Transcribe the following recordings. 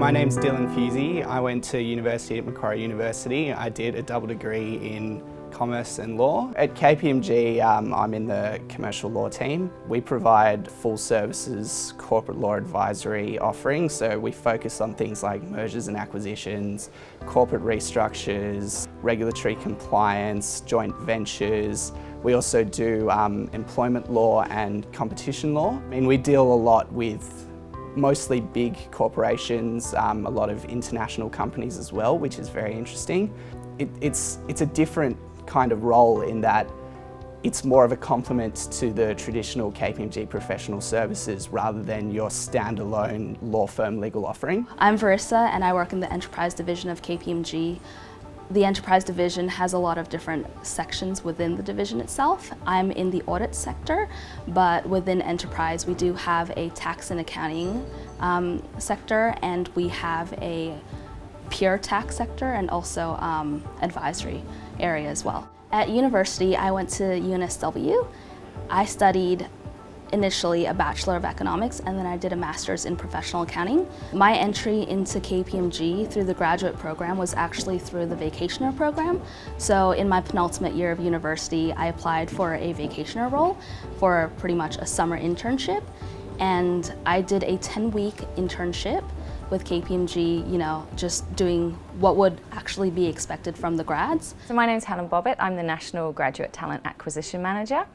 My name's Dylan Fusey. I went to university at Macquarie University. I did a double degree in commerce and law. At KPMG, I'm in the commercial law team. We provide full services corporate law advisory offerings, so we focus on things like mergers and acquisitions, corporate restructures, regulatory compliance, joint ventures. We also do employment law and competition law. I mean, we deal a lot with mostly big corporations, a lot of international companies as well, which is very interesting. It's a different kind of role in that it's more of a complement to the traditional KPMG professional services rather than your standalone law firm legal offering. I'm Verissa and I work in the enterprise division of KPMG. The enterprise division has a lot of different sections within the division itself. I'm in the audit sector, but within enterprise we do have a tax and accounting sector, and we have a pure tax sector and also advisory area as well. At university, I went to UNSW. I studied initially a Bachelor of Economics, and then I did a Master's in Professional Accounting. My entry into KPMG through the graduate program was actually through the vacationer program. So in my penultimate year of university, I applied for a vacationer role for pretty much a summer internship. And I did a 10-week internship with KPMG, just doing what would actually be expected from the grads. So my name's Helen Bobbitt. I'm the National Graduate Talent Acquisition Manager.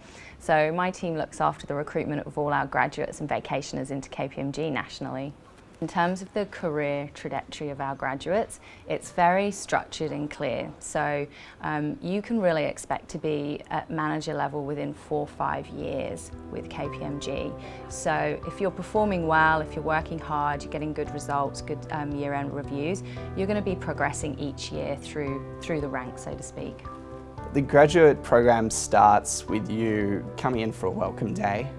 So my team looks after the recruitment of all our graduates and vacationers into KPMG nationally. In terms of the career trajectory of our graduates, it's very structured and clear. So you can really expect to be at manager level within 4 or 5 years with KPMG. So if you're performing well, if you're working hard, you're getting good results, good year-end reviews, you're going to be progressing each year through the ranks, so to speak. The graduate program starts with you coming in for a welcome day.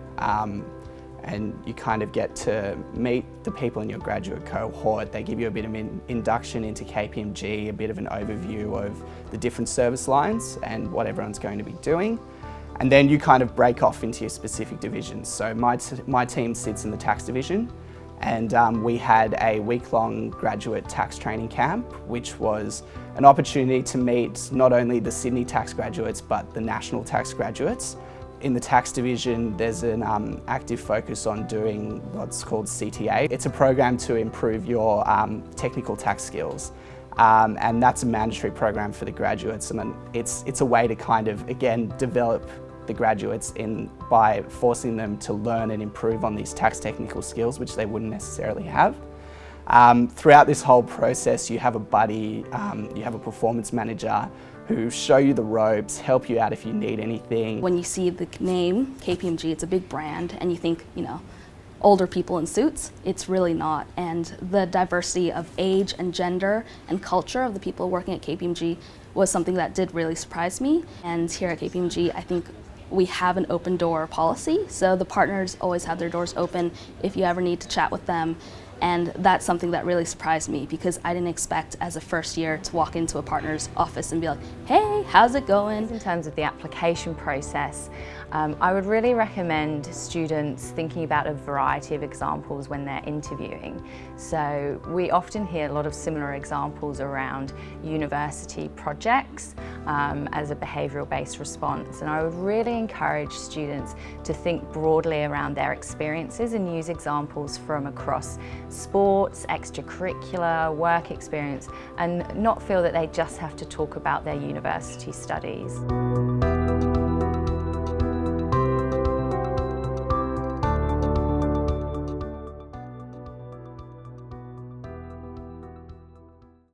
And you kind of get to meet the people in your graduate cohort. They give you a bit of an induction into KPMG, a bit of an overview of the different service lines and what everyone's going to be doing. And then you kind of break off into your specific divisions. So my team sits in the tax division, and we had a week-long graduate tax training camp, which was an opportunity to meet not only the Sydney tax graduates, but the national tax graduates. In the tax division, there's an active focus on doing what's called CTA. It's a program to improve your technical tax skills. And that's a mandatory program for the graduates. And it's a way to kind of, again, develop the graduates by forcing them to learn and improve on these tax technical skills, which they wouldn't necessarily have. Throughout this whole process, you have a buddy, you have a performance manager who show you the ropes, help you out if you need anything. When you see the name KPMG, it's a big brand, and you think, older people in suits. It's really not. And the diversity of age and gender and culture of the people working at KPMG was something that did really surprise me. And here at KPMG, I think we have an open door policy. So the partners always have their doors open if you ever need to chat with them. And that's something that really surprised me, because I didn't expect as a first year to walk into a partner's office and be like, hey, how's it going? In terms of the application process, I would really recommend students thinking about a variety of examples when they're interviewing. So we often hear a lot of similar examples around university projects as a behavioural-based response, and I would really encourage students to think broadly around their experiences and use examples from across sports, extracurricular, work experience, and not feel that they just have to talk about their university studies.